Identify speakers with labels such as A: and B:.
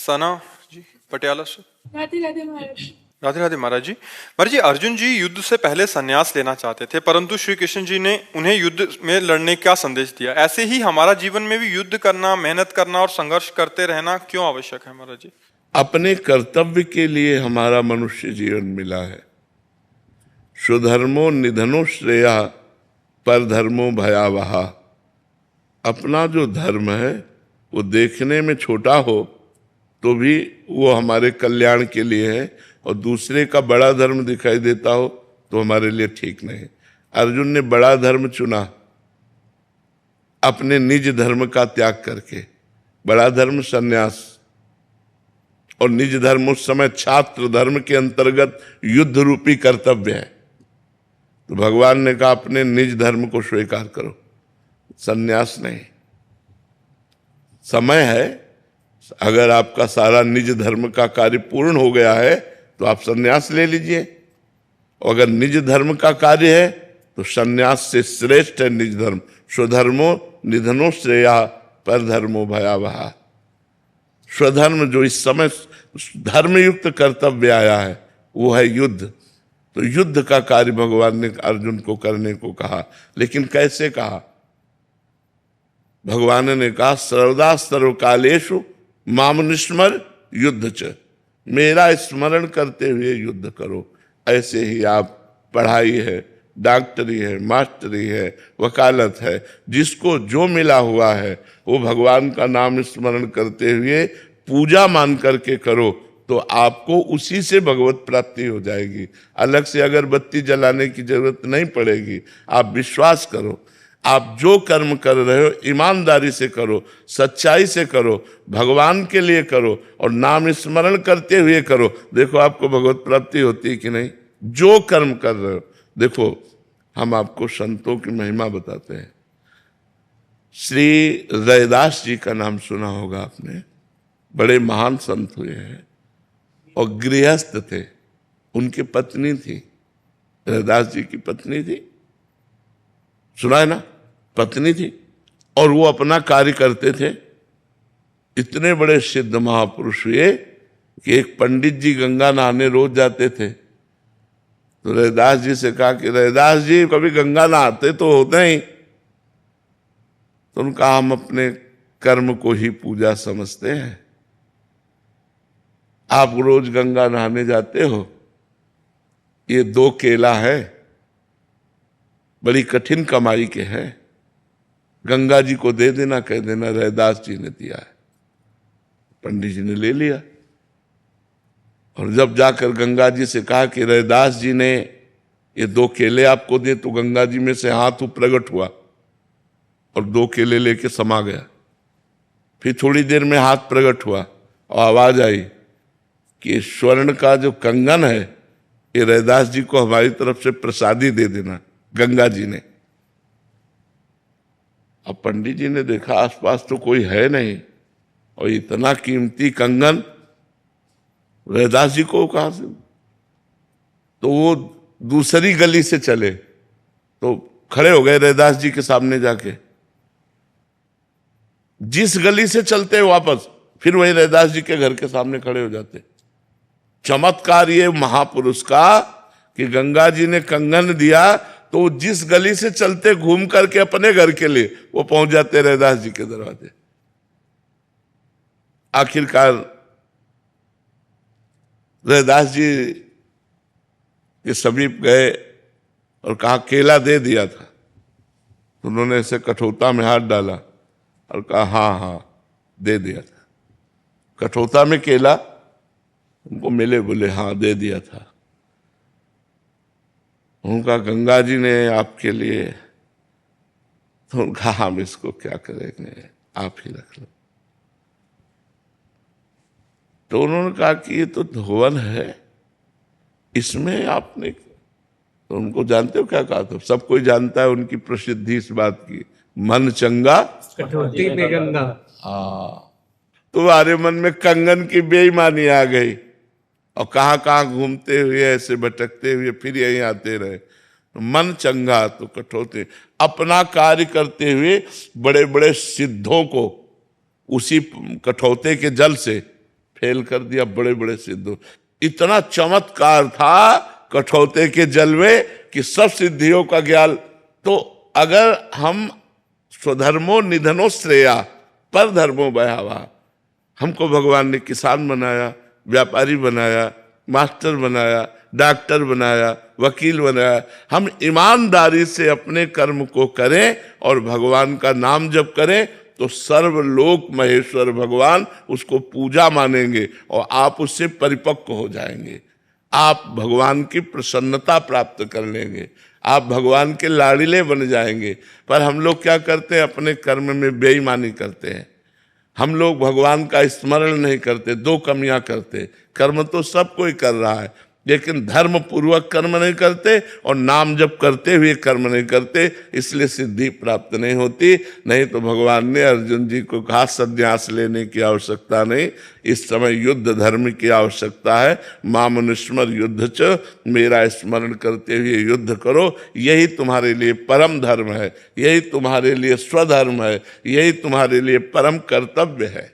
A: सना जी पटियाला से।
B: राधे राधे महाराज।
A: राधे राधे महाराज जी। महाराज जी, अर्जुन जी युद्ध से पहले संन्यास लेना चाहते थे, परंतु श्री कृष्ण जी ने उन्हें युद्ध में लड़ने का संदेश दिया। ऐसे ही हमारा जीवन में भी युद्ध करना, मेहनत करना और संघर्ष करते रहना क्यों आवश्यक है महाराज जी?
C: अपने कर्तव्य के लिए हमारा मनुष्य जीवन मिला है। स्वधर्मो निधनो श्रेया परधर्मो भयावहा। अपना जो धर्म है वो देखने में छोटा हो तो भी वो हमारे कल्याण के लिए है, और दूसरे का बड़ा धर्म दिखाई देता हो तो हमारे लिए ठीक नहीं। अर्जुन ने बड़ा धर्म चुना अपने निज धर्म का त्याग करके। बड़ा धर्म संन्यास, और निज धर्म उस समय छात्र धर्म के अंतर्गत युद्ध रूपी कर्तव्य है। तो भगवान ने कहा अपने निज धर्म को स्वीकार करो, संन्यास नहीं। समय है, अगर आपका सारा निज धर्म का कार्य पूर्ण हो गया है तो आप संन्यास ले लीजिए, और अगर निज धर्म का कार्य है तो संन्यास से श्रेष्ठ है निज धर्म। स्वधर्मो निधनो श्रेया परधर्मो भयावहा। स्वधर्म जो इस समय धर्मयुक्त कर्तव्य आया है वो है युद्ध। तो युद्ध का कार्य भगवान ने अर्जुन को करने को कहा, लेकिन कैसे कहा? भगवान ने कहा सर्वदा सर्वकालेषु माम निस्मर युद्ध च। मेरा स्मरण करते हुए युद्ध करो। ऐसे ही आप पढ़ाई है, डॉक्टरी है, मास्टरी है, वकालत है, जिसको जो मिला हुआ है वो भगवान का नाम स्मरण करते हुए पूजा मान करके करो, तो आपको उसी से भगवत प्राप्ति हो जाएगी। अलग से अगरबत्ती जलाने की जरूरत नहीं पड़ेगी। आप विश्वास करो, आप जो कर्म कर रहे हो ईमानदारी से करो, सच्चाई से करो, भगवान के लिए करो और नाम स्मरण करते हुए करो। देखो आपको भगवत प्राप्ति होती है कि नहीं। जो कर्म कर रहे हो, देखो हम आपको संतों की महिमा बताते हैं। श्री रैदास जी का नाम सुना होगा आपने, बड़े महान संत हुए हैं और गृहस्थ थे। उनकी पत्नी थी, रैदास जी की पत्नी थी, सुना है ना, पत्नी थी, और वो अपना कार्य करते थे। इतने बड़े सिद्ध महापुरुष हुए कि एक पंडित जी गंगा नहाने रोज जाते थे। तो रैदास जी से कहा कि रैदास जी कभी गंगा नहाते तो होते ही। तो उनका हम अपने कर्म को ही पूजा समझते हैं। आप रोज गंगा नहाने जाते हो, ये 2 केला है, बड़ी कठिन कमाई के हैं, गंगा जी को दे देना, कह देना रैदास जी ने दिया है। पंडित जी ने ले लिया, और जब जाकर गंगा जी से कहा कि रैदास जी ने ये 2 केले आपको दिए, तो गंगा जी में से हाथ प्रकट हुआ और 2 केले लेके समा गया। फिर थोड़ी देर में हाथ प्रकट हुआ और आवाज आई कि स्वर्ण का जो कंगन है ये रैदास जी को हमारी तरफ से प्रसादी दे देना, गंगा जी ने। अब पंडित जी ने देखा आसपास तो कोई है नहीं, और इतना कीमती कंगन रैदास जी को कहां से? तो वो दूसरी गली से चले, तो खड़े हो गए रैदास जी के सामने जाके। जिस गली से चलते वापस, फिर वही रैदास जी के घर के सामने खड़े हो जाते। चमत्कार ये महापुरुष का कि गंगा जी ने कंगन दिया, तो जिस गली से चलते घूम करके अपने घर के लिए वो पहुंच जाते रैदास जी के दरवाजे। आखिरकार रैदास जी के समीप गए और कहा केला दे दिया था। तो उन्होंने ऐसे कठौता में हाथ डाला और कहा हाँ हाँ दे दिया था। कठौता में केला उनको मिले, बोले हाँ दे दिया था। उनका गंगा जी ने आपके लिए, तो उनका हम इसको क्या करेंगे, आप ही रख लो। तो उन्होंने कहा कि ये तो धोवन है, इसमें आपने, तो उनको जानते हो क्या कहा था? सब कोई जानता है उनकी प्रसिद्धि इस बात की, मन चंगा
D: कठौती में गंगा।
C: तो हमारे मन में कंगन की बेईमानी आ गई, और कहाँ कहाँ घूमते हुए ऐसे भटकते हुए फिर यहीं आते रहे। मन चंगा तो कठौती, अपना कार्य करते हुए बड़े बड़े सिद्धों को उसी कठौते के जल से फेल कर दिया बड़े बड़े सिद्धों। इतना चमत्कार था कठौते के जल में कि सब सिद्धियों का ज्ञान। तो अगर हम स्वधर्मो निधनो श्रेया पर धर्मो भयावहा, हमको भगवान ने किसान बनाया, व्यापारी बनाया, मास्टर बनाया, डॉक्टर बनाया, वकील बनाया, हम ईमानदारी से अपने कर्म को करें और भगवान का नाम जप करें तो सर्वलोक महेश्वर भगवान उसको पूजा मानेंगे और आप उससे परिपक्व हो जाएंगे। आप भगवान की प्रसन्नता प्राप्त कर लेंगे, आप भगवान के लाड़िले बन जाएंगे। पर हम लोग क्या करते हैं, अपने कर्म में बेईमानी करते हैं। हम लोग भगवान का स्मरण नहीं करते, दो कमियां करते। कर्म तो सब कोई कर रहा है, लेकिन धर्म पूर्वक कर्म नहीं करते और नाम जप करते हुए कर्म नहीं करते, इसलिए सिद्धि प्राप्त नहीं होती। नहीं तो भगवान ने अर्जुन जी को कहा संन्यास लेने की आवश्यकता नहीं, इस समय युद्ध धर्म की आवश्यकता है। मामनुस्मर युद्ध च, मेरा स्मरण करते हुए युद्ध करो, यही तुम्हारे लिए परम धर्म है, यही तुम्हारे लिए स्वधर्म है, यही तुम्हारे लिए परम कर्तव्य है।